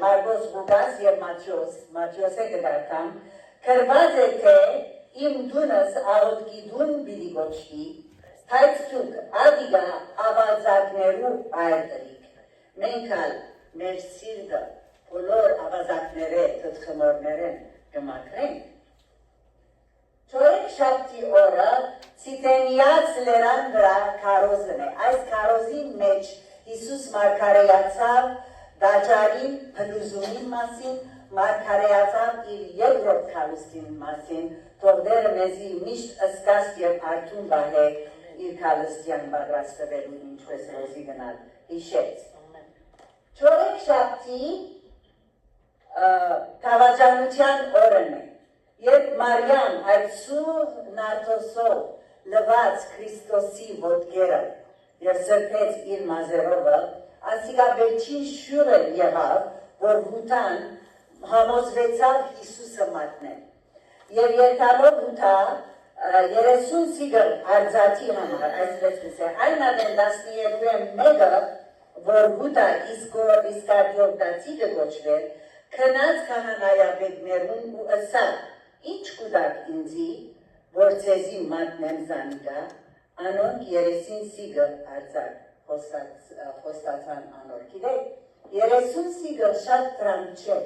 Մարգոս Ղուկաս և Մատթեոս է կդարդամ, կրված է թե իմ դունս աղոտքի դուն բիդի գոչվի, բայց դուք ադիգա ավազակներու այրտրիք, մենք ալ մեր սիրտը բոլոր ավազակները թթխմորներեն կմաքրենք, Չորեքշաբթի օրը Ցիտենիաց լերան վրա քարոզն է, այս քարոզի մեջ Հիսուս մարգարեացավ դաջարին փլուզումին մասին, մարգարեացավ իր երկրորդ քարոզին մասին, թող դերը մեզի միշտ ըսկաստ և արդուն բահե իր քալստյան պատրաստվելու ինչպես ռոզի գնալ հիշեց։ Չորեքշաբթի թավաջանության օրն է, երբ Մարիամ այդ սուր նարդոսով լված Քրիստոսի ոտքերը և սրբեց իր մազերովը, ասիկա վերջին շուրը եղավ, որ հութան համոզվեցավ Հիսուսը մատնել։ Եվ երթալով հութա 30 սիգր արձատի համար, այսպես կսե, այն ադեն 12 մեկը, որ հութա իսկարդիորդացի կգոչվեր, քնած քահանայապետներուն ու ըսավ, ինչ կուտակ ինձի, որ ձեզի մատնեմ զանիկա, անոնք 30 սիգր արձակ խոստացան անոր։ Գիտեք, 30 սիգր շատ տրանք չէ,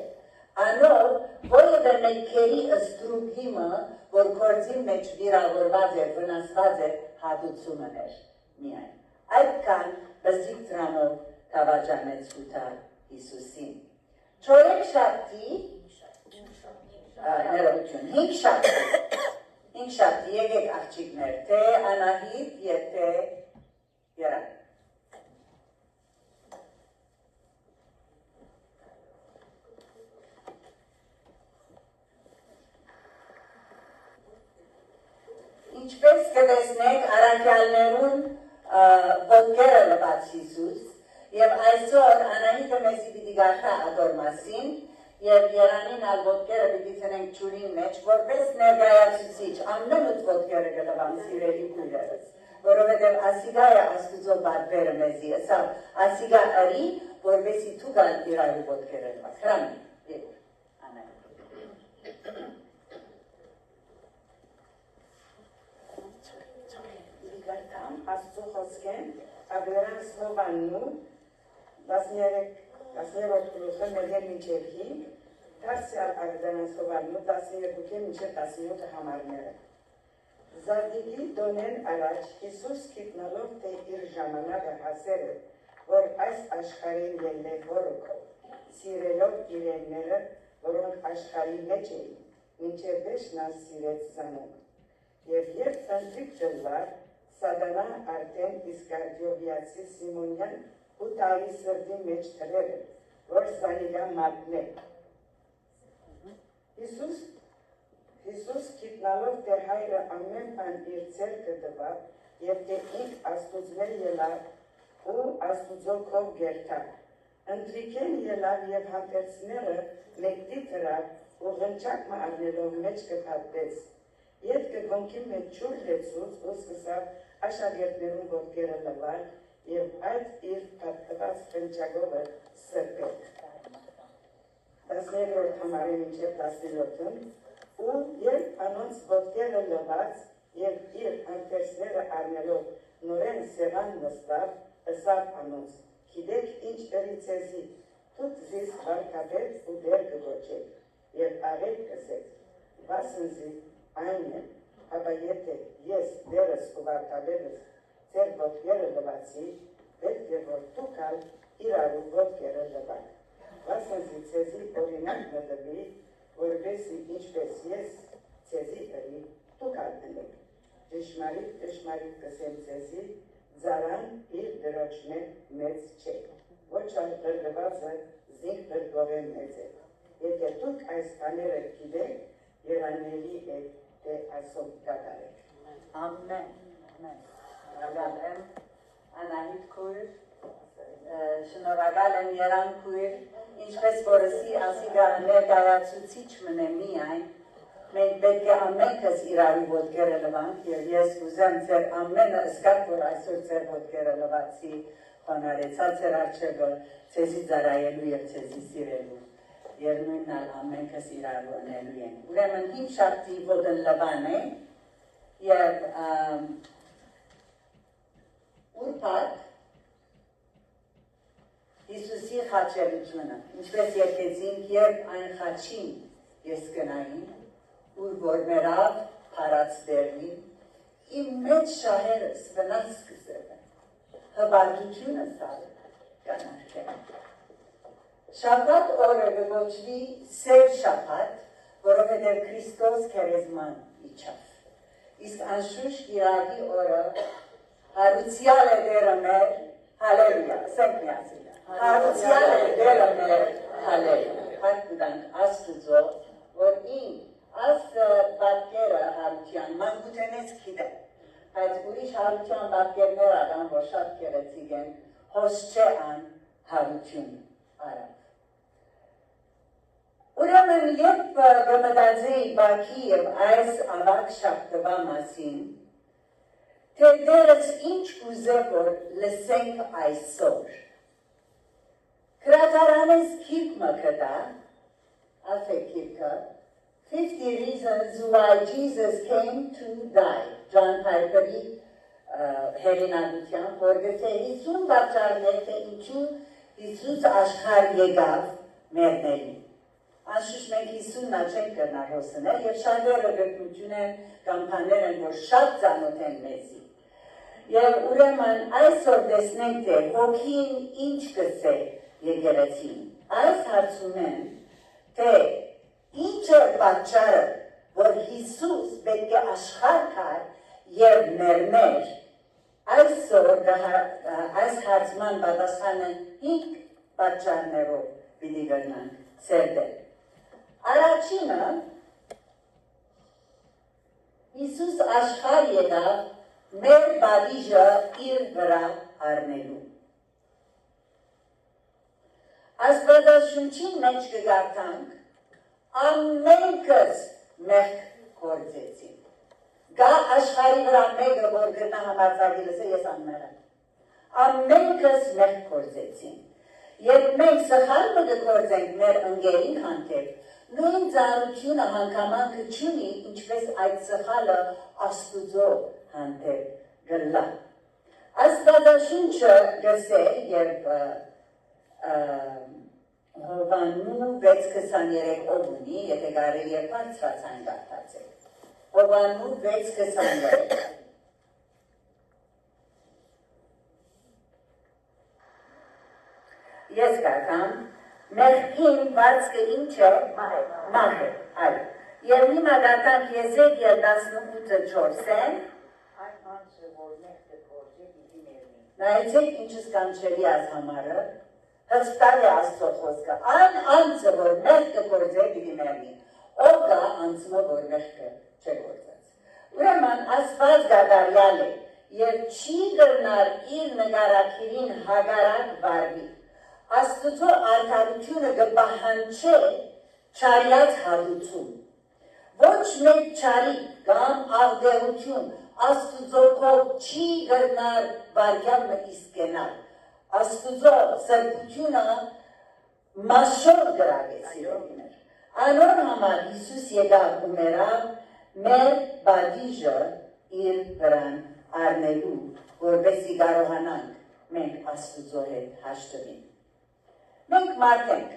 անոր որևէ մեկ քերի ստրուկ հիմը, որ գործի մեջ վիրավորված էր, վնասված էր, հատուցումն էր միայն։ Այդքան բզիկ դրանով թավաջանեց հութա Հիսուսին։ Չորեքշաբթի, ներողություն, հինգ շաբթի, եկեք աղջիկներ, թե Անահիտ և թե Երան։ Ինչպես կտեսնեք առաքյալներուն ոտքերը լված Հիսուս և այսօր Անահիտը մեզի պիտի գարթա ադոր մասին և Երանին ալ ոտքերը պիտի թնենք ջուրին մեջ, որպես ներկայացուցիչ ամեն ուտ ոտքերը կլվան սիրելի քույրերս, որովհետև ասիգա է Աստուծո բադվերը մեզի, ասավ ասիգա արի, որպեսի դու գալ իրարու ոտքերը լվա, քրամի, եք, Անահիտ։ Աստծո խոսքեն, ագլերան սլովաննու, 13 գլուխը մերգեր մինչև 5, դարսյալ ագլերան սլովաննու, 12 մինչև 17 համարները։ Զարդիգի դոնեն առաջ Հիսուս գիտնալով, թե իր ժամանակը հասեր է, որ այս աշխարհին ելնե որոքով, սիրելով իրենները, որոնք աշխարհի մեջ էին, մինչև վերջնա սիրեց զանոք։ Եվ երբ ընտրիկ դլվար, Սատանա արդեն իսկարդիովիացի Սիմոնյան ու տարի սրդի մեջ թրեր է, որ զանիգա մատնե։ Հիսուս գիտնալով, թե հայրը ամեն բան իր ձեռքը տվավ և թե ինք Աստուծմեր ելավ ու Աստուծո քով գերտավ։ Ընտրիկեն ելավ և հանդերձները մեկդի թրավ ու ղնչակ առնելով մեջ կփաթվեց։ Ետ կգոնքի մեջ ջուր լեցուց ու սկսավ աշակերտներուն ոտքերը լվալ և այդ իր փաթված ղնչակովը սրբել։ 13-րդ համարի մինչև 17-ն ու երբ անոնց ոտքերը լված և իր հանդերձները առնելով նորեն սեղան նստավ, ըսավ անոնց, գիտեք ինչ ըրի ձեզի, դուք զիս վարկաբետ ու դեր կգոչեք և աղետ կսեք, վասնզի այն է, հապա եթե ես դերս ու վարկաբետս ձեր ոտքերը լվացի, պետք է որ դուք ալ իրարու ոտքերը լվակ։ Վասնզի ձեզի օրինակ մտվի, որպեսզի ինչպես ես ձեզի ըրի, դուք ալ ընեք։ Ճշմարիտ կսեմ ձեզի, ձարան իր դրոճմե մեծ չէ, ոչ ալ գրգվածը զինք գրգովեն մեծ է։ Եթե դուք այս բաները գիտեք, երանելի է, թե այսօր կատարեք։ Ամեն։ Շնորհակալ եմ Անահիտ քույր, շնորհակալ եմ Երան քույր, ինչպես որսի ասիգա ներկայացուցիչ մնե միայն, մենք պետք է ամենքս իրարու ոտքերը լվանք և ես ուզեմ ձեր ամենը ըսկատ, որ այսօր ձեր ոտքերը լվացի, բանարեցած էր արջևը ցեզի ծարայելու եւ ցեզի սիրելու եւ նույնն ալ ամենքս իրար ունելու են ուրեմն հին շարքի որդն լավան է եւ ուրբաթ Հիսուսի խաչելությունը ինչպես եկեցինք երբ այն խաչին ես կնային ուր որ մերավ փարած դերին իմ մեջ շահերս վնաս սկսել հբարտությունը սալ կանարկել Շաբաթ օրը գոչվի սեր շաբաթ, որովհետև Քրիստոս քերեզման իջավ։ Իսկ անշուշտ Իրագի օրը հարուցյալ է դերը մեր, հալելույա, ասենք միասին։ Հարուցյալ է դերը մեր, հալելույա։ Հարկ կտանք Աստուծո, որ աս բատկերը հարության, մանգութենեց գիտեմ, բայց ուրիշ հարության բատկերներ ադան, որ շատ կեղեցիկ են, հոս չէ ան հարություն արավ։ Ուրեմն երբ գմտածեի բակի և այս ավակ շապտվա մասին, թե դերս ինչ կուզե որ լսենք այսօր։ Կրատարանես կիրկմը կտա, ասե կիրկը, 50 reasons why Jesus came to die, John Piperի հերինագության, որ գծե 50 բարձարներ, թե ինչու Հիսուս աշխար եկավ մերների։ Անշուշտ մենք 50-նա չենք կրնար հոսնել և շատերը գտնություն են կամ բաներ են, որ շատ ծանոթ են մեզի։ Եվ ուրեմն այսօր տեսնենք, թե հոգին ինչ կսե եկեղեցին։ Այս հարցում են, թե ինչ էր պատճառը, որ Հիսուս պետք է աշխարհ կար և մերներ, այսօր այս հարցման պատասխանը 5 պատճառներով պիտի գտնանք ցերդել։ Առաջինը Հիսուս աշխարհ եկավ մեր բադիժը իր վրա առնելու։ Աստվածաշունչի մեջ կգարտանք ամենքս մեղք գործեցին։ Գա աշխարհի վրա մեկը, որ գտնա համարձակելս է, ես անմեղը։ Ամենքս մեղք գործեցին։ Երբ մենք սխալը կգործենք մեր ընկերին հանդեպ, նույն ծանրությունը հանգամանքը չունի, ինչպես այդ սխալը Աստուծո հանդեպ գլա։ Աստվածաշունչը գսե, երբ Հովանու 6:23 ով ունի, եթե կարելի է բարձրացան գարտացեք։ Հովանու 6:23 Ես կատամ, մեղքին վարձքը ինչ է, մահ է, այլ։ Եվ հիմա գատանք եզեկ և 18:4-են, այն անցը, որ մեղքը կործե, պիտի մերնի։ Նայեցեք ինչս կանչելի ազ համարը, հստակ է Աստծո խոսքը, այն անցը, որ մեղքը կործե, պիտի մերնի, ով գա անցը, որ մեղքը չէ կործած։ Ուրեմն Աստված գադարյալ է, և չի գրնար իր նգարակիրին հագարակ վարվի։ Աստուծո արդարությունը կպահանջե չարյաց հատուցում։ Ոչ մեկ չարի կամ աղդեղություն Աստուծո կողմ չի գրնար վարյալը իսկենալ։ Աստուծո սրբությունը մաշոր գրագեց իրոներ։ Անոր համար Հիսուս եկավ ու մերավ մեր բադիժը իր վրան առնելու, որպեսզի կարողանանք մենք Աստուծո հետ հաշտվենք։ Մենք մարդ ենք,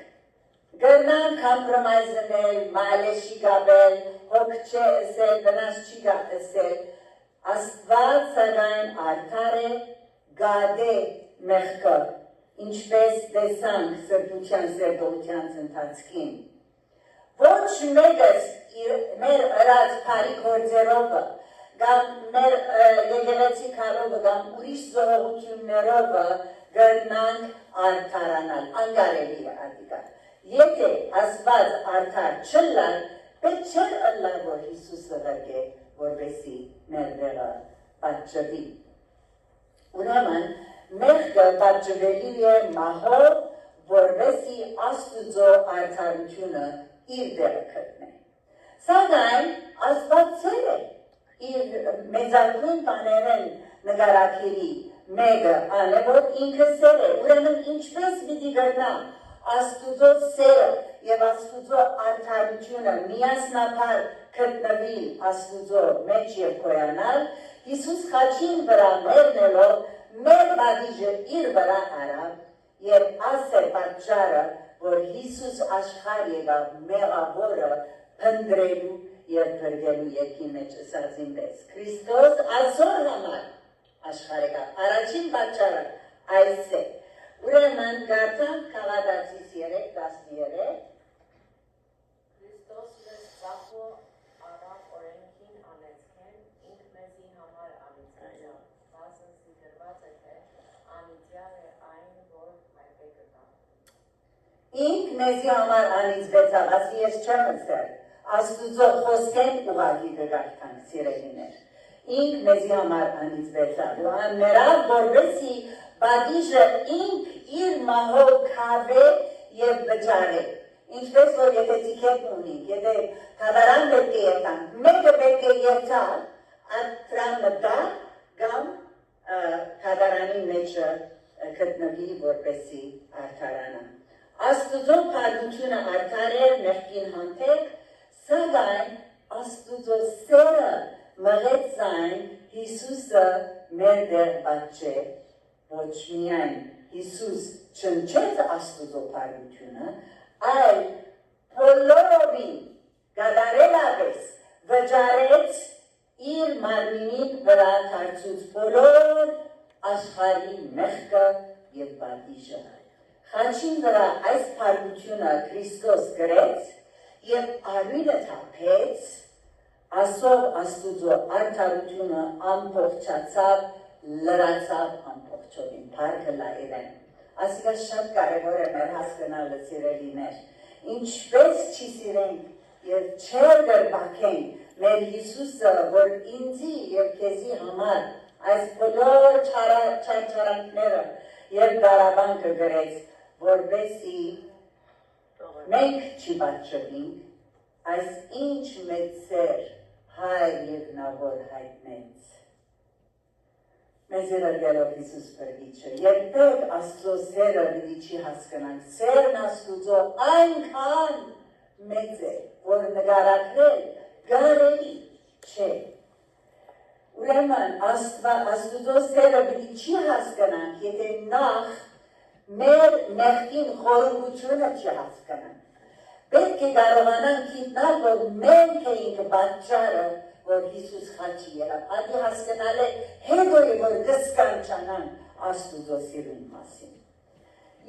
գրնանք կամպրոմայզնել, մալեշի գաբել, հոգ չէ ասել, վնաս չի ասել, Աստված սակայն արդար է, գադե մեղքը, ինչպես տեսանք սրբության սերտողության ընթացքին։ Ոչ մեկս մեր ըրած բարի գործերովը, կամ մեր եկեղեցի քարովը, կամ ուրիշ զոհողություններովը գրնանք արդարանալ, անկարելի է ադիկալ։ Եթե Աստված արդար չլար, պետք չէր ըլլար, որ Հիսուսը ղրգե, որպեսի մեր դեղը պատճվի։ Ուրեմն, մեղքը պատճվելի է մահով, որպեսի Աստուծո արդարությունը իր դեղը կտնե։ Սակայն Աստված ծեր է իր մեծագույն բաներեն նգարակիրի մեկը անը, որ ինքը սեր է, ուրեմն ինչպես պիտի գտնա Աստուծո սերը և Աստուծո արդարությունը միասնաբար գտնվի Աստուծո մեջ և գոյանալ, Հիսուս խաչին վրա մեռնելով մեր բադիժը իր վրա արավ և աս է պատճառը, որ Հիսուս աշխարհ եկավ մեղավորը փնտրելու և փրկելու եկի մեջ ասած ինպես։ Քրիստոս այսօր համար աշխարհ եկավ, առաջին պատճառը այս է։ Ուրեմն գարցանք Գաղատացիս 3:13 Քրիստոս մեզ ծախո արավ օրենքին անեցքեն, ինք մեզի համար անիծվեցավ, վասնզի գրված է թե անիծյալ է այն, որ մայրբեկը կա։ Ինք մեզի համար անիծվեցավ, ասի ես չեմ ասել, Աստուծո խոսքեն ուղղակի կգարտանք սիրելիներ։ Ինք մեզի համար անիծվեցավ, նրան որպեսզի բադիժը ինք իր մահով քավե և վճարե։ Ինչպես որ եթե տիքետ ունենք, եթե թադարան պետք է երթանք, մեկը պետք է երթալ, դրան մտա կամ թադարանի մեջը գտնվի որպեսզի արդարանա։ Աստուծո փառությունը արդար է մեղքին հանդեպ, սակայն Աստուծո սերը մղեց այն Հիսուսը մեր դեր պատճե, ոչ միայն Հիսուս չնչեց Աստուծո փառությունը, այլ բոլորովին գադարելապես վճարեց իր մարմինի վրա թարցուց բոլոր աշխարհի մեղքը և բադիժը։ Խաչին վրա այս փառությունը Քրիստոս գրեց և արյունը թափեց, ասով Աստուծո արդարությունը ամբողջացավ, լրացավ ամբողջովին, փառքը լայրեն։ Ասիկա շատ կարևոր է մեր հասկանալը սիրելիներ, ինչպես չի սիրենք և չեր գրբակենք մեր Հիսուսը, որ ինձի և քեզի համար այս բոլոր չարչարանքները և դարաբանքը գրեց, որպեսզի մենք չի պատժվենք, այս ինչ մեծ սեր հայր եղնավոր հայտնեց։ Մեզ երարգելով Հիսուս Փրկիչը, երբեք Աստծո սերը պիտի չի հասկանանք, սերն Աստուծո այնքան մեծ է, որ նկարագրել կարելի չէ։ Ուրեմն Աստուծո սերը պիտի չի հասկանանք, եթե նախ մեր մեղքին խորհուրդությունը չի հասկանանք։ Պետք է կարողանանք գտնել, որ մենք էինք պատճառը, որ Հիսուս խաչի ելավ, ադի հասկանալ է հետո է, որ կսկանչանան Աստուծո սիրուն մասին։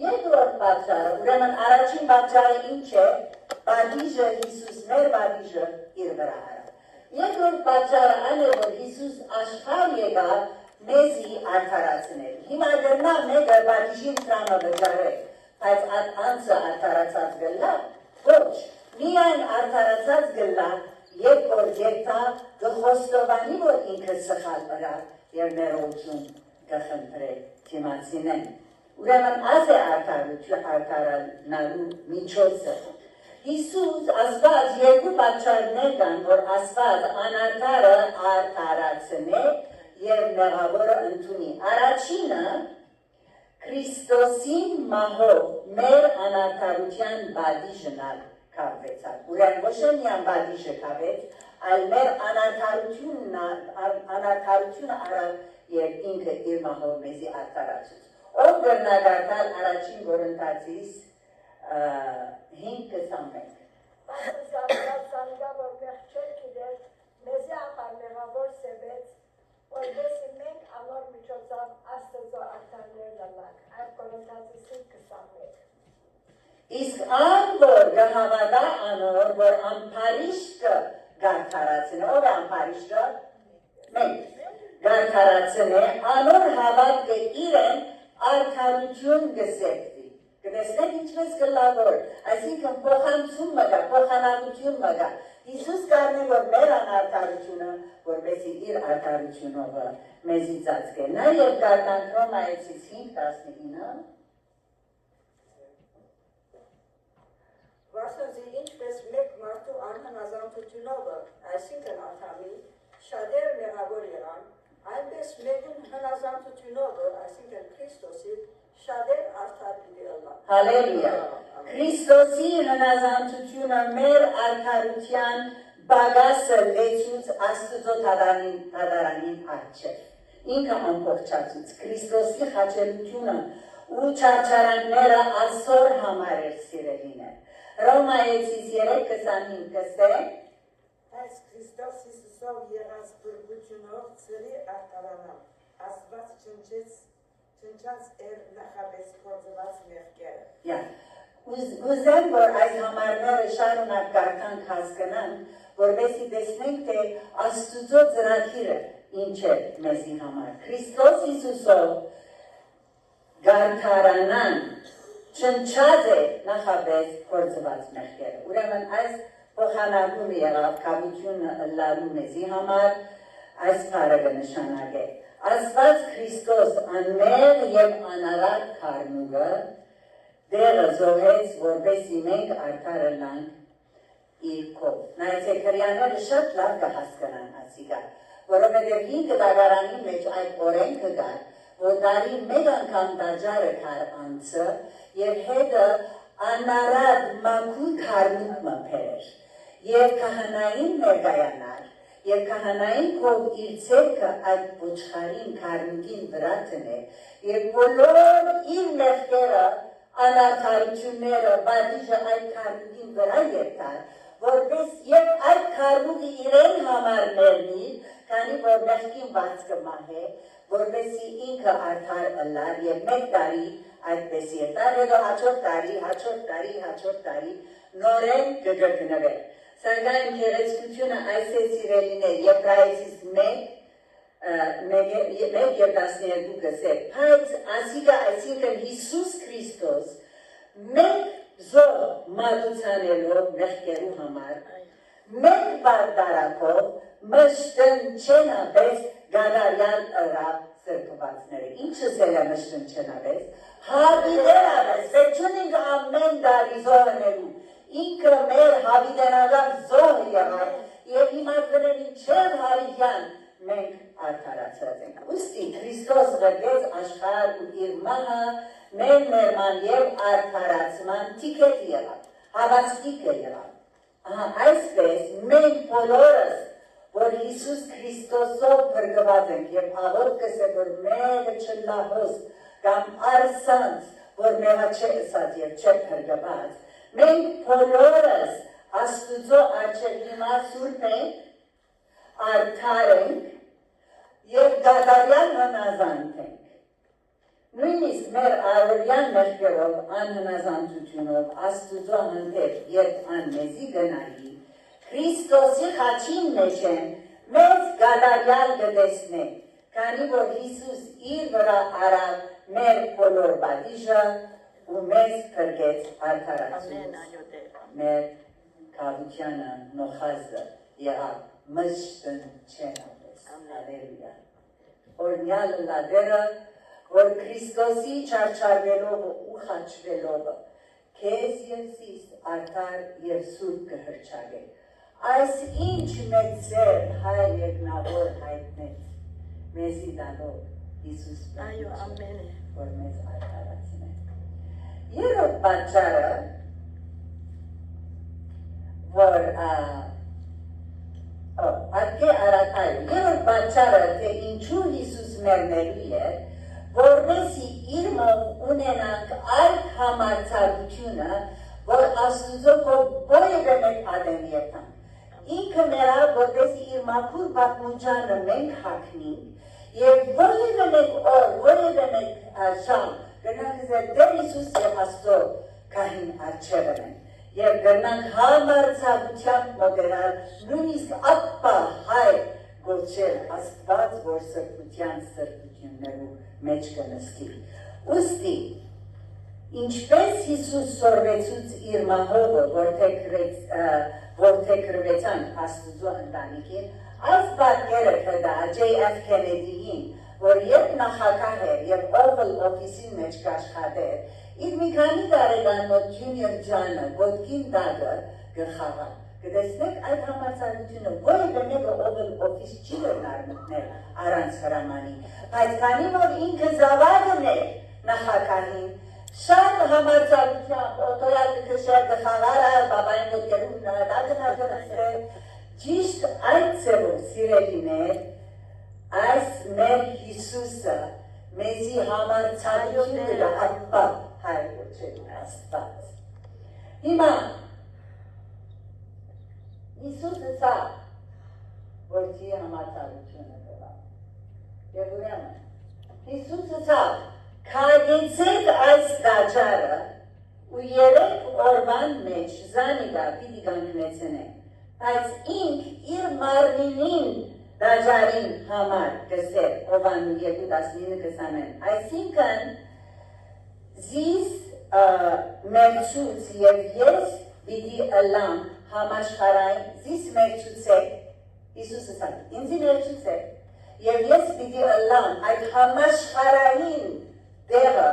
Երկրորդ պատճառը, ուրեմն առաջին պատճառը ինչ է, բադիժը Հիսուս, մեր բադիժը իր վրա արավ։ Երկրորդ պատճառը այն է, որ Հիսուս աշխարհ եկավ մեզի արդարացնել։ Հիմա գրնա մեկը բադիժին տրամը վճարել, բայց անձը արդարացած գլա, ոչ, միայն արդարացած գլա, երբ որ երթա գխոստովանի, որ ինքը սխալ վրա և ներողություն կխնդրե թիմացինեն։ Ուրեմն ազ է արդարանալու միջոցը։ Հիսուս ասված երկու պատճառներ կան, որ ասված անարդարը արդարացնե և մեղավորը ընդունի։ Առաջինը Քրիստոսին մահով մեր անարդարության բադիժն կապվեցավ։ Ուրեմն ոչ միայն բադիժը կապեց, այլ մեր անարդարությունը արավ և ինքը իր մահով մեզի արդարացուց։ Ով գրնագարտալ առաջին Կորինթացիս 5:21 Սանիգա, որ մեղ չեր գիտեր, մեզի ախար մեղավոր սևեց, որպեսզի մենք անոր միջոցով Աստծո արդարներ լանանք։ Այդ Կորինթացիս 5:21 Իսկ ան որ կհավատա անոր, որ ամփարիշտը գարթարացնե, ով է ամփարիշտը? Մենք գարթարացնե, անոր հավատքը իրեն արդարություն կսեպվի։ Կտեսնեք ինչպես կլավոր, այսինքն փոխանցում մգա, փոխանակություն մգա։ Հիսուս կարն է, որ մեր անարդարությունը, որպեսզի իր արդարությունով մեզի ծածկե։ Նաև կարդանք Հռոմայեցիս 5:19 Վասնզի ինչպես մեկ մարդու անհնազանդությունով, այսինքն Ադամի, շատեր մեղավոր եղան, այնպես մեկին հնազանդությունով, այսինքն Քրիստոսի, շատեր արդար պիտի ըլլան։ Հալելույա։ Քրիստոսի հնազանդությունը մեր արդարության բագասը լեցուց Աստծո դատարանին առջև։ Ինքը ամբողջացուց Քրիստոսի խաչելությունը ու չարչարանները այսօր համար էր սիրելիներ։ Ռոմայեցիս 3:25 կսե Այս Քրիստոս Հիսուսով եղած բրբությունով ծրի արտարանալ, Աստված չնչած էր նախապես կործված մեղքերը։ Ուզեմ, որ այս համարները շարունակ կարդանք հասկանանք, որովհետեւ տեսնենք, թե Աստծո ծրագիրը ինչ է մեզի համար։ Քրիստոս Հիսուսով գարթարանան չնչած է նախապես կործված մեղքերը։ Ուրեմն այս փոխանակում եղավ կավությունը լարու մեզի համար այս բառը կնշանակե։ Աստված Քրիստոս անմեղ եւ անարատ քարնուգը դերը զոհեց, որպեսզի մենք արդար ըլլանք իր կով։ Նայեցեք, հրեաները շատ լավ կհասկանան ասիկա, որովհետև 5 դարանի մեջ այդ օրենքը կար, որ տարի մեկ անգամ դաջարը քար անցը եւ հետը անարատ մաքուր քարնուկ մփեր եւ քահանային ներկայանար եւ քահանային կով իր ցերկը այդ ոչխարին քարնուկին վրա տնե եւ բոլոր իր մեղքերը անարդարությունները բաժիժը այդ քարնուկին վրա երթար, որպես եւ այդ քարնուկը իրեն համար ներնի, քանի որ մեղքին բաց կմահե, որպեսի ինքը արդար ըլլար եւ մեկ տարի այդպես երթար, հետո հաջորդ տարի նորեն կգտնվեր։ Սակայն գեղեցկությունը այս է սիրելիներ, Եբրայեցիս 1:12 կսե, բայց ասիկա, այսինքն Հիսուս Քրիստոս մեկ զոհ մատուցանելով մեղքերու համար, մեկ բարդարակով մշտնչենապես գադարյալ ըրավ սրբվածները։ Ինչս էլ է մշտնչենապես, հավիդենապես, վերջունինք ամեն դարի զոհնելու, ինքը մեր հավիդենական զոհ եղավ, և հիմա կնեն ինչև հավիդյան մենք արդարացած ենք։ Ուստի Քրիստոս գտեց աշխարհ ու իր մահը մեր ներման և արդարացման տիկետ եղավ, հավաստիկը եղավ։ Այսպես մենք բոլորս, որ Հիսուս Քրիստոսով փրկված ենք և աղոթքս է, որ մեղը չլահոս կամ արսանց, որ մեղը չէ ըսած և չէ փրկված, մենք բոլորս Աստուծո առջև հիմա սուրբ ենք, արդար ենք և դատարան հնազանդ ենք։ Նույնիսկ մեր առօրյան մեղքերով, անհնազանդությունով, Աստուծո հանդեպ երբ անմեզի գնալի, Քրիստոսի խաչին մեջ են, մեզ դատարան կտեսնենք, քանի որ Հիսուս իր վրա առավ մեր բոլոր բաժիժը ու մեզ փրկեց արդարացուց։ Մեր կավությանը նոխազը եղավ մշտնչենապես։ Հալելույա։ Օրհնյալ լադերը, որ Քրիստոսի չարչարվելով ու խաչվելով քեզ և զիս արդար և սուրբ կհրճագե։ Այս ինչ մեծ սեր հայր երկնավոր հայտնեց մեզի տալով Հիսուս Պետրոսը, որ մեզ արդարացնե։ Երրորդ պատճառը, որ ատկե արատայում, երրորդ պատճառը, թե ինչու Հիսուս մեռնելու է, որպեսզի իր մոտ ունենանք այդ համարձակությունը, որ Աստուծո որևէ մեկ ադեմ երթանք։ Ինքը մերա, որպեսզի իր մաքուր պատմուջանը մենք հագնենք և որևէ մեկ օր, որևէ մեկ ժամ գնանք Տեր Հիսուս և Աստծո քահին առջևն են և գնանք համարձակությամբ մոտենալ նույնիսկ ապա հայր գոչել Աստված, որ սրբության սրբություններու մեջ կնստի։ Ուստի, ինչպես Հիսուս սորվեցուց իր մահովը, որդեգրվեցան Աստուծո ընտանիքին, այս պատկերը կդա J.F. Kennedy-ին, որ երբ նախագահ էր և Oval Office-ին մեջ կաշխատեր, իր մի քանի տարեկան մոտ Junior John-ը ոտքին տակը գխաղա, կտեսնեք այդ համարձակությունը որևէ մեկը ով օֆիս չի գնար մտնել առանց հրամանի, բայց քանի որ ինքը զավակն էր նախագահին, շատ համարձակությամբ օտորալ կշեր գխաղարը, բաբային ոտքերում նադագնագնացրել, ճիշտ այդ ձևով սիրելիներ, այս մեր Հիսուսը մեզի համարձակությունը ապա հայրոջեն աստված։ Հիմա Հիսուսը սա, որ չի համարձակությունը կվա։ Եվ ուրեմն, Հիսուսը սա, քագեցեք այս դաջարը ու 3 օրվան մեջ զանիգա պիտի կանգնեցնեն, բայց ինք իր մարմինին դաջարին համար կսեր, Հովանու 2:19-20, այսինքն զիս մերցուց և ես պիտի ըլամ համաշխարային, զիս մերցուցեք, Հիսուսը սա, ինձի մերցուցեք, և ես պիտի ըլամ այդ համաշխարային դեղը,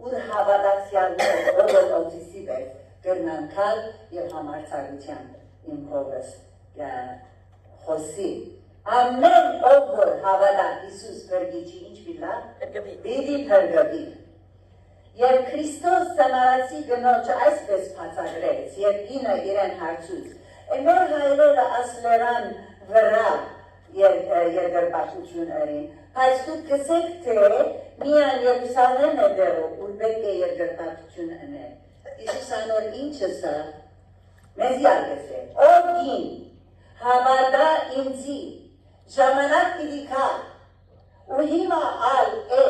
ուր հավատացյալներ օգոտ բեր կրնանքալ և համարձակությամբ իմ հովս խոսի։ Ամեն ով որ հավատա Հիսուս փրկիչի ինչ պիտի պիտի փրկվի։ Եվ Քրիստոս ծնարացի գնոջ այսպես բացատրեց, երբ ինը իրեն հարցուց, մեր հայրերը ասլերան վրա երկրպագություն ըրին, բայց դուք կսեք թե միան Երուսաղեմ է դեռով, ուր պետք է երկրպագություն ըներ։ Հիսուս անոր ինչը սա, մեզի արգեսե, ով ին հավատա ինձի, ժամանակ պիտի կա, ու հիմա ալ է,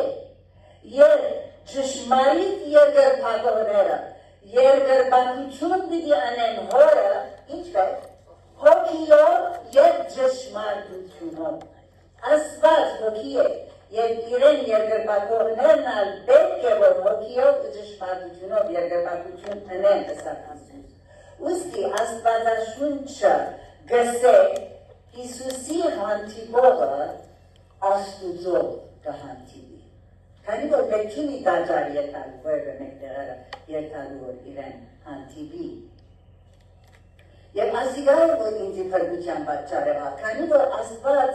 երբ ճշմարիտ երկրպագողները երկրպագություն պիտի անեն հորը, ինչպես, հոգիով և ճշմարտությունով։ Աստված հոգի է, և իրեն երկրպագողներն ալ պետք է, որ հոգիով ու ճշմարտությունով երկրպագություն անեն ըստ ուստի Աստվածաշունչը գսե Հիսուսի հանդիպողը Աստուծով կհանդիպի։ Քանի որ պետք չունի դաջար երթալու, որևէ մեկտեղերը երթալու, որ իրեն հանդիպի։ Եվ ասիգայը, որ ինձի փրկության պատճառ եղավ, քանի որ Աստված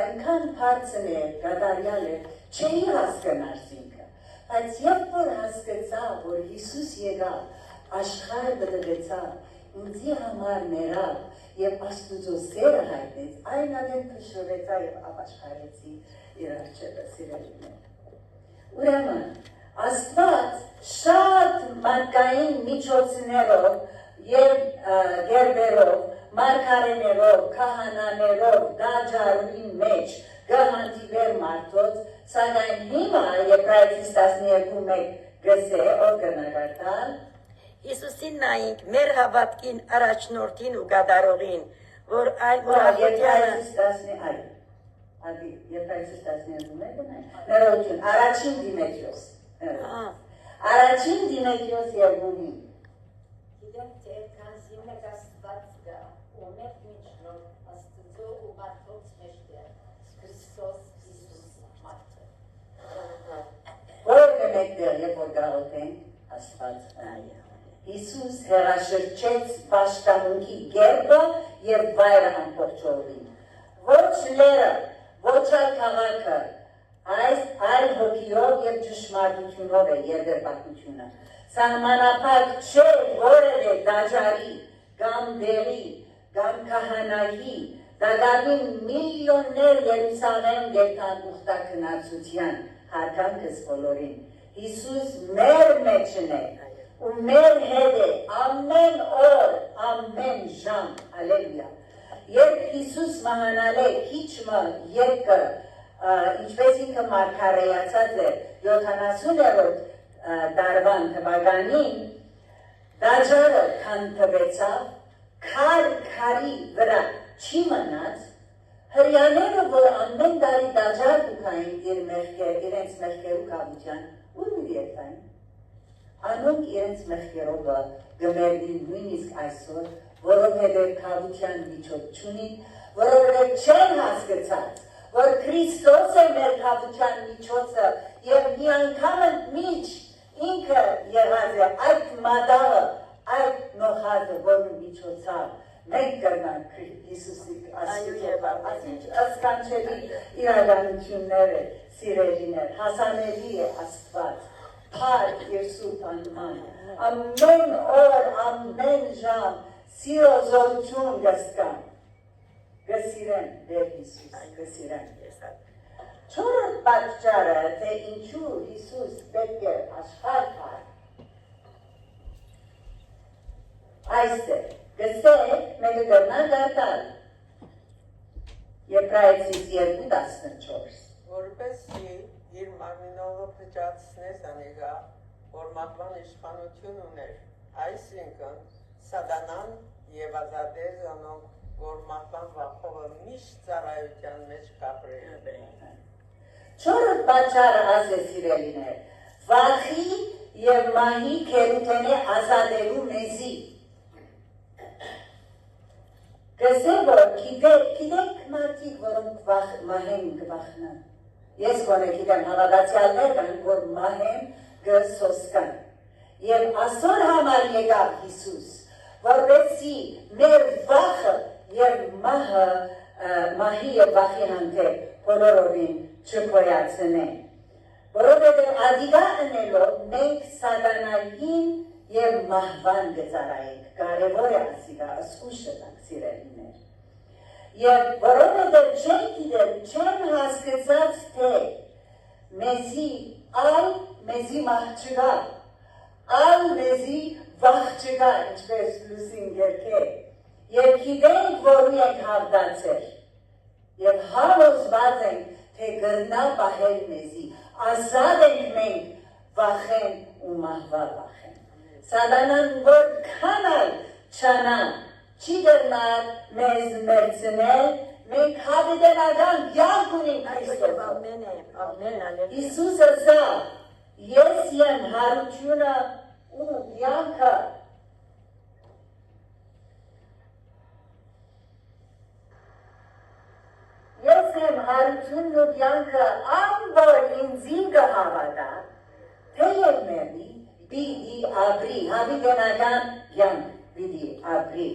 այնքան բարձր է, գադարյալ է, չէի հասկնար ինքը, բայց երբ որ հասկացա, որ Հիսուս եկավ, աշխարհ բդվեցավ, ինձի համար ներավ և Աստուծո սերը հայտնեց, այն ամեն փշրվեցա և ապաշխարեցի իր առջևը սիրելիներ։ Ուրեմն, Աստված շատ մարդկային միջոցներով և գերբերով, մարգարեներով, քահանաներով, դաջարի մեջ գհանդիպեր մարդոց, սակայն հիմա Եբրայեցիս 12:1 գսե, ով կնագարտալ, Հիսուսին նայինք մեր հավատքին առաջնորդին ու գադարողին, որ այլ մուրահետյանը Եբրայեցիս 12:1 ներողություն, առաջին Դիմետրիոս առաջին Դիմետրիոս Երգունի Գիտեմ, թե քանզի մեկ Աստված կա, ու մեկ միջնորդ Աստծո ու մարդոց մեջտեղ, Քրիստոս Հիսուս մարդը։ որևէ մեկտեղ երբ որ գաղութենք Աստված Հիսուս հեռաշրջեց պաշտամունքի գերբը և վայրը ամբողջովին։ Ոչ լերը, ոչ այլ քաղաքը, այլ հոգիով և ճշմարտությունով է երկրպագությունը։ Սահմանափակ չէ որևէ դաջարի, կամ դեղի, կամ քահանայի, դագավին միլիոններ Երուսաղեմ գետան ուխտակնացության հարկանքս բոլորին։ Հիսուս մեր մեջն է, ու մեր հետ է ամեն օր, ամեն ժամ, հալելույա։ Երբ Հիսուս մահանալ է քիչմը երկը, ինչպես ինքը մարգարեացած է 70-րդ դարվան թվականին, դաջարը քանդվեցավ, քարի վրա չի մնաց, հրյաները, որ ամեն տարի դաջար դուքային իրենց մեղքերու կավության, ուր մի երթային։ Անոնք իրենց մեղքերով գմերնին նույնիսկ այսօր, որովհետև կավության միջոց չունին, որովհետև չեն հասկացած, որ Քրիստոս է մեր կավության միջոցը և մի անգամ միջ ինքը եղած է այդ մադաղը, այդ նոխազը, որն միջոցավ մենք կրնանք Հիսուսի ասիճեպար, ասկանչելի իրականությունները, սիրելիներ, հասանելի է Աստված, փառք Իր սուրբ անունը, ամեն օր, ամեն ժամ, սիրո զորություն գստան, գսիրեն դեր Հիսուս, գսիրեն եսատ։ Չորրորդ պատճառը, թե ինչու Հիսուս պետք է աշխարհ գար, այս է, գսեք մեկը կրնա դատալ, Եբրայեցիս 2:14 որպեսզի իր մարմինովը փճացնես անեգա, որ մատման իշխանություն ուներ, այսինքն սատանան և ազատեր զանոնք, որ մատման վախովը միշտ ծառայության մեջ կապրեն։ Չորրորդ պատճառը ասես սիրելիներ, վախի և մահի քերութենե ազատելու մեզի։ Գսե որ գիտեք մարդիկ, որոնք մահեն կվախնան։ Ես գոնե գիտեմ հավատացյալներ կան, որ մահեն կսոսկան։ Եվ ասոր համար եկավ Հիսուս, որպեսզի մեր վախը և մահի և վախի հանդեպ բոլորովին չգոյացնեն։ Որովհետև ադիգա ընելով մենք սատանային և մահվան կծառայենք, կարևոր է ասիգա, ասկուշը տանք սիրելիներ։ Եվ որովհետև չեն գիտել, չեն հասկացած, թե մեզի մահ չկա, մեզի վախ չկա, ինչպես լուսին գերքե, և գիտենք, որ ենք հավդացել, և հավոզված ենք, թե գրնա պահել մեզի, ազատ ենք մենք վախեն ու մահվա վախեն։ Սատանան որքան ալ չանա, չի գրնար մեզ մերցնել, մենք հավիտենական կյանք ունենք Քրիստոսով։ Հիսուսը զա, ես եմ հարությունը ու կյանքը։ Ես եմ հարությունն ու կյանքը, որ ինձին կհավատա, թե և մերնի, պիտի ապրի, հավիտենական կյանք պիտի ապրի։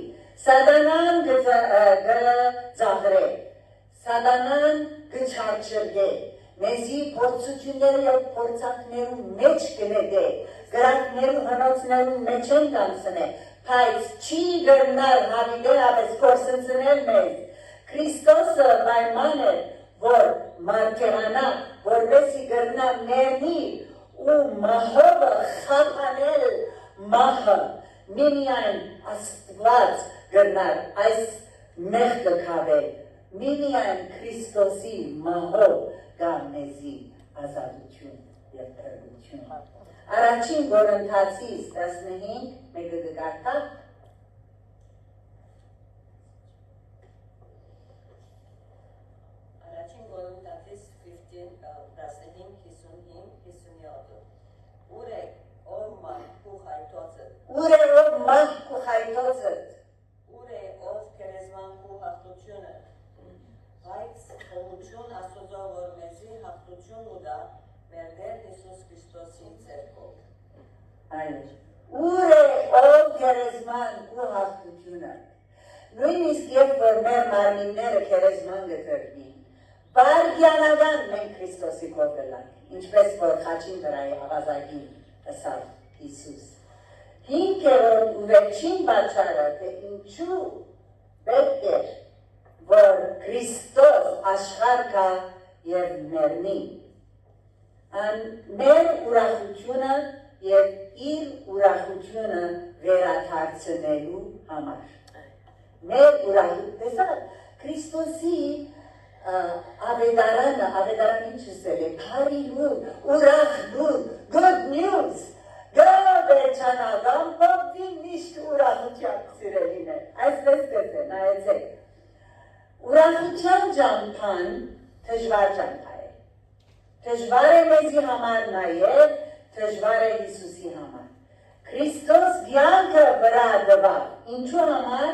Սատանան կձաղրե, սատանան կչարչրգե, մեզի փորձությունները և փորձակներու մեջ կնետե, գրակներու հնոցներու մեջ են կանցնե, բայց չի գրնար հավիտենապես կորսնցնել մեզ։ Քրիստոսը պայման է, որ մարգերանա, որպեսի գրնա մերնի ու մահովը խափանել մահը, մինիայն Աստված գրնար այս մեղքը քավել, մինիայն Քրիստոսի մահով գա մեզի ազատություն և թրգություն։ Առաջին Կորինթացիս 15 մեկը կգարտա, Առաջին Կորինթացիս 15:55-57 Ուր է ով մահ ու հայտոցը, ուր է ով մահ ու հայտոցը, ուր է ով քերեզման ու հաղթությունը, բայց խորություն Աստուծո որ մեզի հաղթություն ուտա մեր Տեր Հիսուս Քրիստոսի ցերկով։ այլ ուր է ով քերեզման ու հաղթությունը, նույնիսկ երբ որ մեր մարմինները քերեզման գտրվին, բարգյանական մենք Քրիստոսի կողմ գլանք, ինչպես որ խաչին վրայի ավազակին ըսավ Հիսուս։ Հինգերորդ ու վերջին պատճառը, թե ինչու պետք է, որ Քրիստոս աշխարհ գա և մեռնի, մեր ուրախությունը և իր ուրախությունը վերադարձնելու համար։ Մեր ուրախությունը, Քրիստոսի ավետարանը ինչ ասել է, բարի լուր, ուրախ լուր, good news, վերջանալան փոքրի միշտ ուրախության սիրելիներ, այսպես կսե, նայեցեք, ուրախության ճամփան դժվար ճամփա է, դժվար է մեզի համար նաև, դժվար է Հիսուսի համար, Քրիստոս կյանքը վրա տվավ, ինչու համար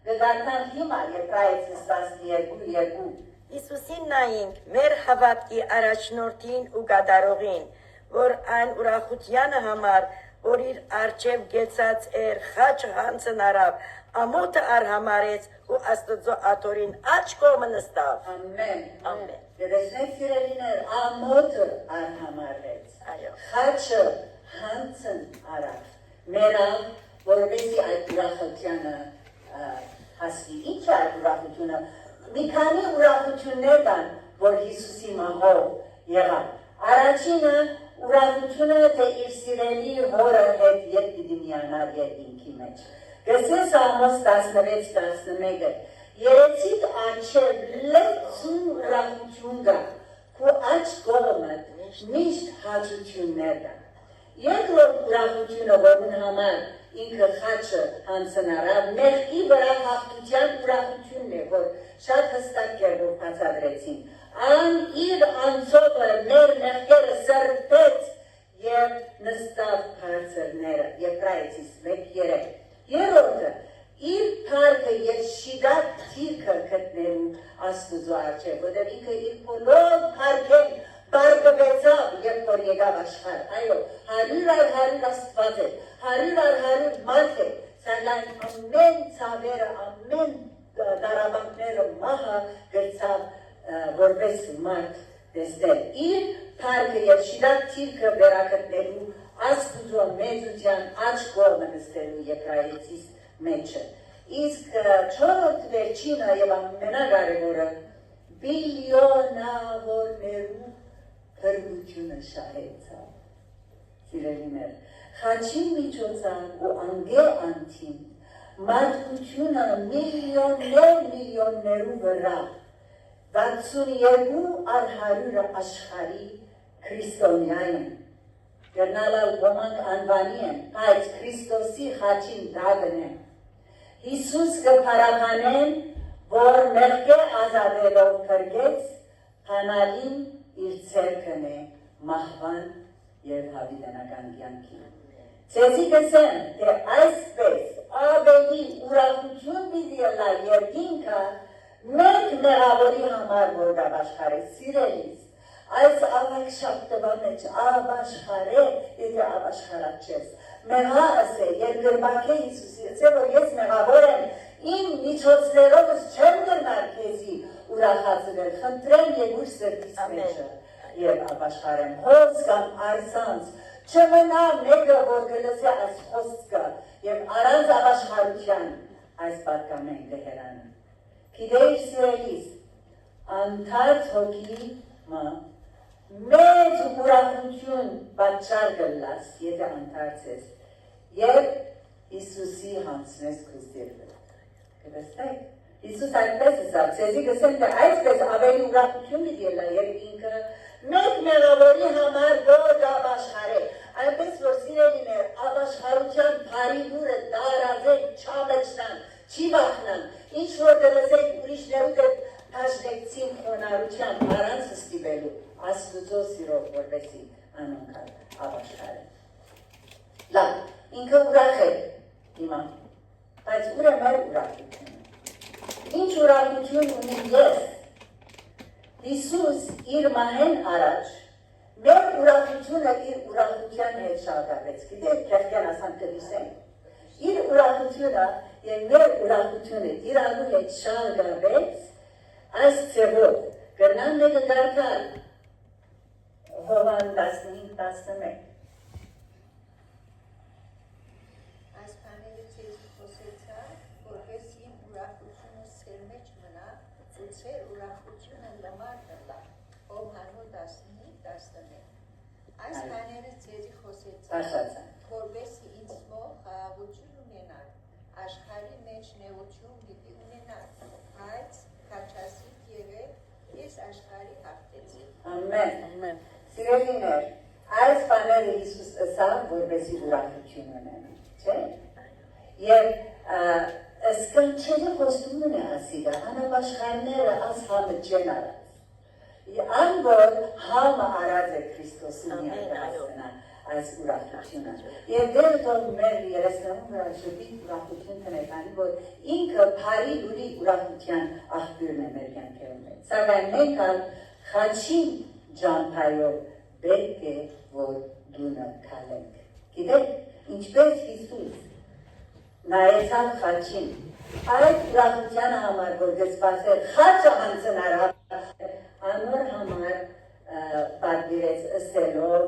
կգարտան հիմա Եբրայեցիս 12:2 Հիսուսին նայինք մեր հավատքի առաջնորդին ու գադարողին, որ այն ուրախությանը համար, որ իր արջև գեցած էր, խաչը հանցն արավ, ամոթը արհամարեց ու Աստծո աթորին աջ կողմը նստավ։ Ամեն։ Ամեն։ Դերեսնեք սիրելիներ, ամոթը արհամարեց, Այո։ խաչը հանցն արավ, մերավ, որովհետեւ այդ ուրախությունը հասնի։ Ինչ է այդ ուրախությունը։ Մի քանի ուրախություններ կան, որ Հիսուսի մահով եղան։ Առաջինը ուրախությունը, թե իր սիրելի հորը հետ ետ պիտի միանար երկինքի մեջ։ Գսես Ամոս 16-11 երեցիդ արջև լեցուն ուրախություն կա, քո աջ կողմը միշտ հաճություններ կա։ Երկրորդ ուրախությունը, որն համար ինքը խաչը հանցն արավ, մեղքի վրա հաղթության ուրախությունն է, որ շատ հստակ կերպով բացատրեցին։ Ան իր անցողը մեր մեղքերը սրբեց եւ նստավ բարձրները, Եբրայեցիս 1:3։ Երրորդը, իր փառքը եւ շիգատ թիրքը գտնելու Աստծո առջև, որտեղ ինքը իր բոլոր փառքեն բարգվեցավ, երբ որ եկավ աշխարհ։ Այո, 100 Աստված է, 100 մարդ է, սակայն ամեն ցավերը, ամեն դարաբանքները մահը գրցավ որպես մարդ տեսնել։ Իր փառքը եւ շիգատ թիրքը վերականգնելու Աստծո մեծության աջ կողմը նստելու Եբրայեցիս մեջը։ Իսկ չորրորդ վերջինը եւ ամենակարևորը բիլիոնավորներու փրկությունը շահեցավ։ Սիրելիներ, խաչի միջոցով ու անգե անտին մարդկությունը միլիոններու վրա 62 առ 100 աշխարհի քրիստոնյային Գնալալ ոմանք անվանի են, բայց Քրիստոսի խաչին դագն են։ Հիսուս կփարականեն, որ մեղքեր ազատելով փրկեց, հանալին իր ցերկն է մահվան եւ հավիտենական կյանքի։ Ցեզի կսեմ, թե այսպես ավելի ուրախություն պիտի ելա երկինքը մեկ մեղավորի համար որ գավ աշխարհի սիրելիս։ Այս ավակ շապտվա մեջ աբաշխարե, եթե աբաշխարած չես։ Մեղա ասե, երկրբակ է Հիսուսի, ասե, որ ես մեղավոր եմ, իմ միջոցներովս չեմ գրնար քեզի ուրախացնել, խնդրեմ եգուր սրտիս մեջը և աբաշխարեմ, հոս կամ արսանց, չմնա մեկը, որ գլսե այս խոսքը և առանց աբաշխարության այս պատկամեն կհերանն։ Գիտեիր սիրելիս, անթարց հոգի մը մեծ ուրախություն պատճառ կլաս, եթե անթարց ես, և Հիսուսի հանցնես քուստիրվել։ Կտեսնեք, Հիսուս այդպես ասավ, ցեզի գսեմ, թե այսպես ավելի ուրախություն ելա երկինքը, մեկ մեղավորի համար որ աբաշխարե, այնպես որ սիրելիներ, աբաշխարության բարի լուրը դարազեն, չամեջնան, չի վախնան, ինչ որ դրսեք ուրիշներու դեպ հաշտեկցին խոնարության առանց ստիպելու, Աստուծո սիրով որպեսի անոնքալ աբաշխարը։ Լավ, ինքը ուրախ է հիմա, բայց ուր է մեր ուրախությունը։ Ինչ ուրախություն ունի ես, Հիսուս իր մահեն առաջ, մեր ուրախությունը իր ուրախության հետ շաղկապեց, գիտեք կեղկեն ասան կվիսենք, իր ուրախությունը և մեր ուրախությունը իրարու հետ շաղկապեց, այս ծևով կրնան մեկը գարտալ Հովան 15-11 Այս բաները ձեզ խոսեցա, որպես իմ ուրախությունը սեր մեջ մնա, ու ձեր ուրախությունը լմար կլա, ով հանու 15-11 Այս բաները ձեզի խոսեցա, որպես ինձ մող խաղաղություն ունենար, աշխարհի մեջ նեղություն պիտի ունենար, բայց քաչասիտ եղեք, ես աշխարհի հաղթեցի։ Ամեն։ Սիրելիներ, այս բաները Հիսուս ասավ, որպեսի ուրախություն ունենան, չէ՞։ Եվ սկանչելի խոստումն է ասիգա, անաբաշխարները աս համը չեն արած։ Ան որ համը արած է Քրիստոսին ներկայացնա այս ուրախությունը։ Եվ դեր թող մեր երեսնամու վրա շուտիկ ուրախություն տնե, քանի որ ինքը բարի լուրի ուրախության աղբյուրն է մեր կյանքերում մեջ։ Սակայն մենք ալ խաչի ջանփայով պետք է որ դունը քալենք։ Գիտեք, ինչպես Հիսուս նայեցավ խաչին, այդ ուրախության համար, որ գծված էր խաչը հանձնարար, անոր համար պատվիրեց ըսելով,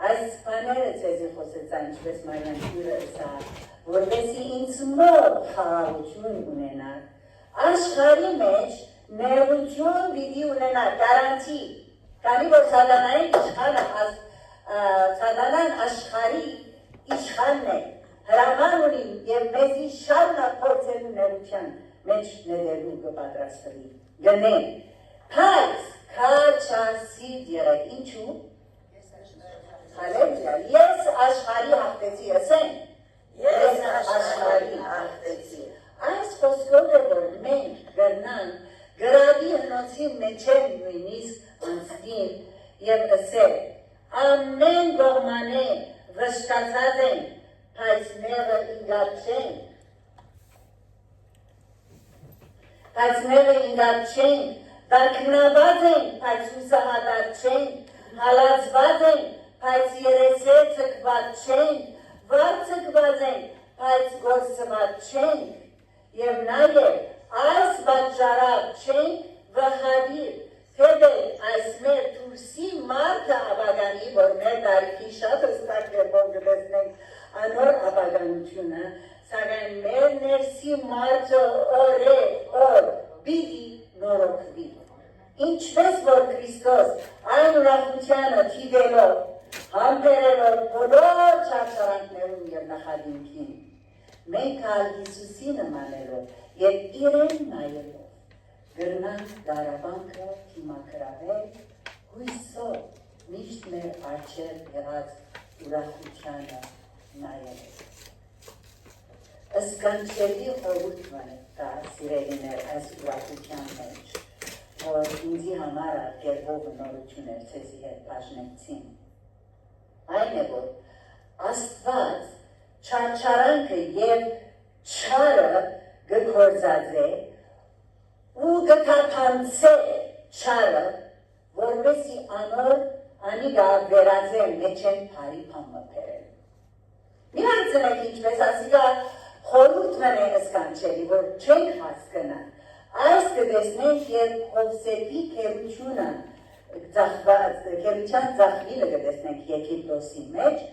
այս բաները ցեզի խոսեցա, ինչպես Մարիամ Հյուրը ըսա, որպեսզի ինձ մոտ խաղաղություն ունենար, աշխարհի մեջ նեղություն պիտի ունենար, գարանտի, քանի որ Սատանան աշխարհի իշխանն է, հրաման ունի եւ մեզի շարունակ փորձելու նեղության մեջ ներելու կպատրաստվի, գնե, բայց քաչասիդ եղեք, ինչու? Հալելույա, ես աշխարհի հաղթեցի, ասեն, ես աշխարհի հաղթեցի, այս խոսքովը, որ մենք գրնանք, գրավի հնոցի մեջ են նույնիսկ անցնին և ասել, ամեն գողմանե վշտացած են, բայց նեղը ինգատ չեն, դարքնաված են, բայց հուսահատած չեն, հալածված են, բայց երեսե ծկված չեն, վար ծկված են, բայց գործված չեն, և նաև այս պատճառով չենք վհադիր, թեպե այս մեր դուրսի մարդը ապագանի, որ մեր տարիքի շատ հստակ կերպով կտեսնենք անոր ապագանությունը, սակայն մեր ներսի մարդը օր պիտի նորոգվի։ Ինչպես որ Քրիստոս այն ուրախությանը թիվելով, համբերելով բոլոր չարչարանքներում և նախադիմքին, մենք ալ Հիսուսի նմանելով և իրեն նայելով, գրնանք դարաբանքը թիմակրավել, հույսով միշտ մեր արջև եղած ուրախությանը նայելով։ Սկանչելի խորհուրդն կա սիրելիներ այս ուրախության մեջ, որ ինձի համար կերվով նորություն էր ցեզի հետ բաժնեցին։ Այն է, որ Աստված չարչարանքը և չարը գկործած է ու գթափանցե չարը, որպեսի անոր անիգա վերածե մեջ են բարի բան բերել։ Մի հայցնեք ինչպես ասիկա խորհուրդ մեն է սկանչելի, որ չենք հասկնա։ Այս կտեսնենք և Հովսեփի քերությունը քերության ձախվիլը կտեսնենք Եգիպտոսի մեջ,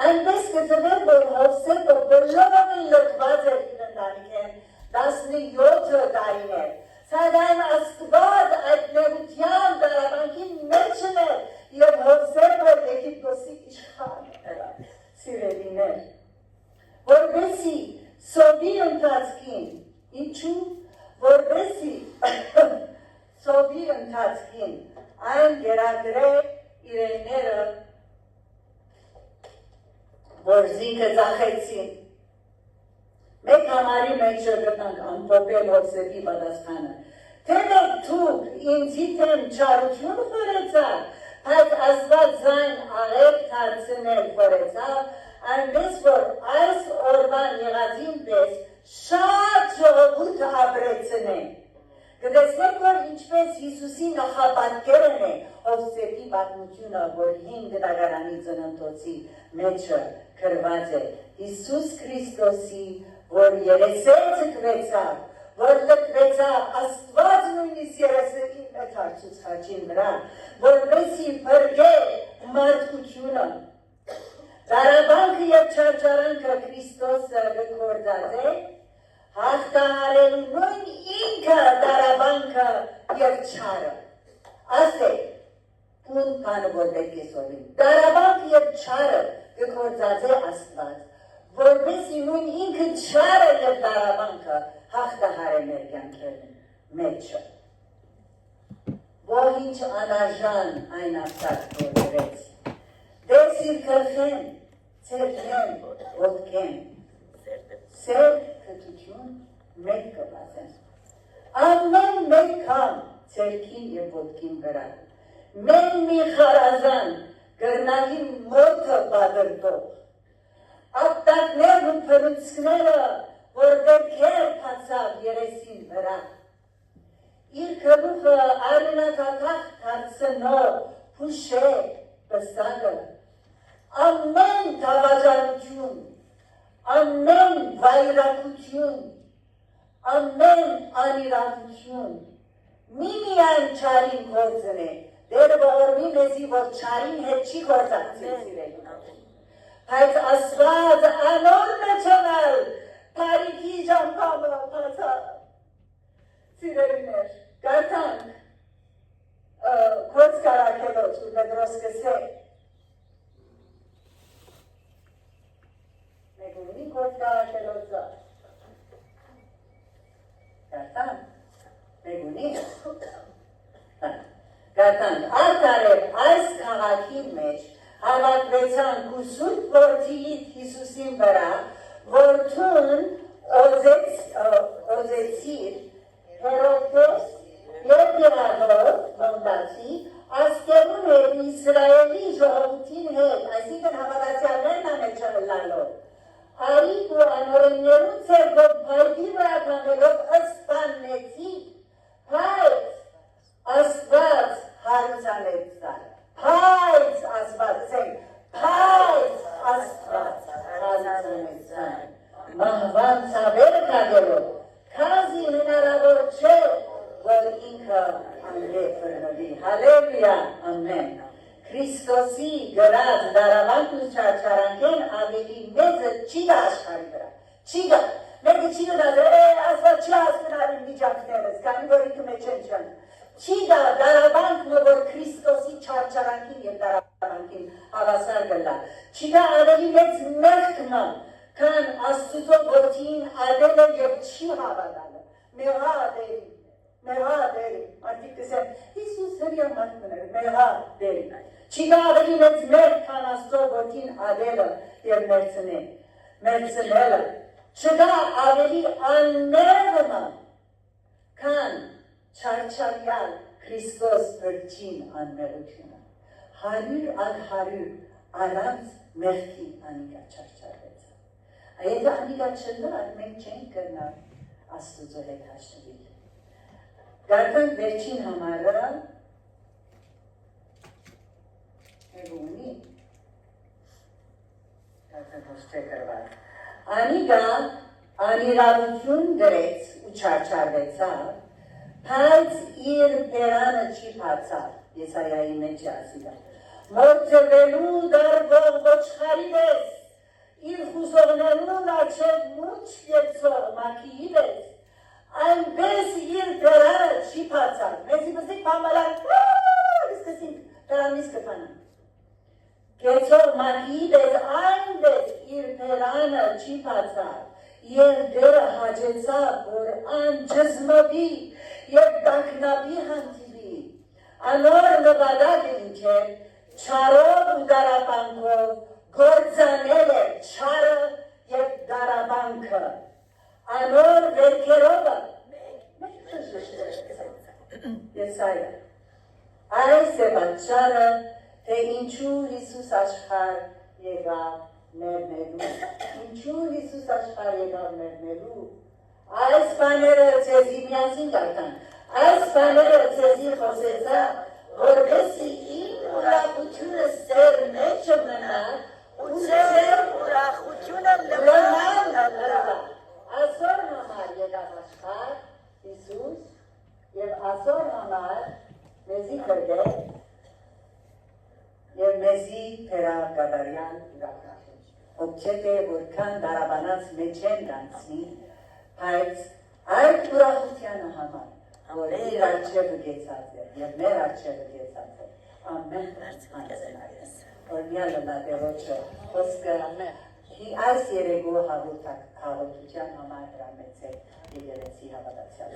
այնպես կծվեր, որ Հովսեփը բոլորին լքված էր իր ընտանիքեն 17 տարիներ, սակայն Աստված այդ նեղության դարաբանքի մեջն էր և Հովսեփը Եգիպտոսի իշխան էր, սիրելիներ, որպեսի սովի ընթացքին, ինչու? Որպեսի սովի ընթացքին այն գերադրե իրենները, որ զինքը ձախեցին։ Մեկ համարի մեջ գտնանք ամփոփել Հովսեփի պատասխանը։ Թե դուք ինձից եմ չարություն խորեցաք, բայց Աստված ձայն աղետ թարցնել խորեցավ, այնպես որ այս օրվան եղածին պես շատ ժողովուրդ ապրեցնեն։ Կտեսնեք, որ ինչպես Հիսուսի նախապատկերն է Հովսեփի պատմությունը, որ 5 դարանի ծննդոցի մեջը գրված է, Հիսուս Քրիստոսի, որ երեսե ձգվեցավ, որ լքվեցավ Աստված նույնիսկ երեսերի մեջ հարցուց խաչին վրա, որպեսի փրկե մարդկությունը։ Դարաբանքը և չարչարանքը Քրիստոսը գործած է, հաղթահարելու նույն ինքը դարաբանքը և չարը։ Ասեք, ուն բանը որ պետք է սովին, դարաբանքը և չարը գործած է Աստված, որպեսի նույն ինքը չարը և դարաբանքը հաղթահարե մեր կյանքերն մեջը։ Ոհինչ անարժան այն ասած որ գրեց, դեսիր կրխեն, ծերքեն, ոտքեն, սեր կտություն մեկ կվազեն։ Ամեն մեկ կամ ծերքին և ոտքին վրա, մեն մի խարազան գրնագի մոտը բադրդող, ապտակներն ու փրունցքները, որ դերքեր պացավ երեսին վրա, իր կլուխը արինակատախ թարցնող պուշե պստակը, ամեն թավաժանություն ամեն անիրավություն, միմիայն չարին գործն է, դեր ողորմի մեզի, որ չարին հետ չի գործակցել սիրելի։ Բայց ասված անոր մեջանալ, տարիքի ժամկամը պացա, սիրելիներ, գարթանք, գործ կարակելոց ու Պետրոս կսե, մեկ ունի գործ կարակելոցը, գարթանք, մեկ ունի, գարթանք, արդարև այս քաղաքի մեջ հավատվեցան կուսուտ որդիիդ Հիսուսին վրա, որդուն օզեցիր, Հերոդոս և Պիլատոս Պոնտացի, ասկերուն հետ Իսրայելի ժողովրդին հետ, այսինքն հավատացյալներն ամեջալալով, արիք ու անօրեններուն ցերկով փայտի վրա կանելով ըսպանեցի, բայց Աստված հարուցանեցան, բայց Աստված հարուցանեցան, մահվան ցավերը կագելով, քազի հնարավոր չէ, որ ինքը անգետ վրնվի, հալելույա, ամեն, Քրիստոսի գրած դարավանք ու չարչարանքեն ավելի մեծը չի գա աշխարի վրա, չի գա, մեկը չի գնաց, Աստված չի հասկնար իմ վիճակներս, քանի որ ինքը մեջ են չան, չի գա դարավանքն, որ Քրիստոսի չարչարանքին և դարավանքին հավասար գլա, չի գա ավելի մեծ մեղքնը, քան Աստուծո որդին ադելը և չի հավատալը, մեղա դերի, մարդիկ կսեն, Հիսուս հրյա մարդն էր, մեղա դերի, չի գա ավելի մեծ մեղք, քան Աստծո որդին ադելը և մերցնելը, չգա ավելի անմեղմը, քան չարչարյալ Քրիստոս վրջին անմեղությունը, 100 առ 100 առանց մեղքի անիկա չարչարվեց, եթե անիկա չլար, մենք չենք կրնալ Աստուծո հետ հաշտվել, գարդանք վերջին համարը, ունի, գարդանք ոչ չէ կրված, անիկա անիրավություն գրեց ու չարչարվեցավ, բայց իր բերանը չի պացավ, Եսայայի մեջ ասիլա, մորձևելու դարվող ոչխարի ես, իր խուսողներուն աչև մուչ եծող մակիի ես, այնպես իր բերանը չի պացավ, մեզի բզիկ պամալան, ստեսինք բերանից կպանանք, կեցող մակիի ես այնպես իր բերանը չի պացավ, և դերը հաջեցավ, որ անջզմվի և դակնաբի հանդիվի, անոր նվադակը ինչ է, չարով ու դարաբանքով գործանել է չարը և դարաբանքը, անոր վերքերովը, Եսայա, այս է պատճառը, թե ինչու Հիսուս աշխարհ եկավ մեռնելու, ինչու Հիսուս աշխարհ եկավ մեռնելու, այս բաները ձեզի միասին գարտան, այս բաները ձեզի խոսեցա, որպեսզի իմ ուրախությունը ձեր մեջը մնա, ու ձեր ուրախությունը լման հնա, այսօր համար եկավ աշխարհ Հիսուս, և այսօր համար մեզի կրգե, և մեզի պերագադարյան ուրախություն, ովքետ է որքան դարաբանած մեջ են գանցնի, բայց այդ ուրախությանը համար, որ իր արջևը գեցած է, և մեր արջևը գեցած է, ամեն անցնայես, որ միալը նատերոչը, ոսկը, այս երեգու հաղորդության համար հրամեց է եկեղեցի հավատացյալ։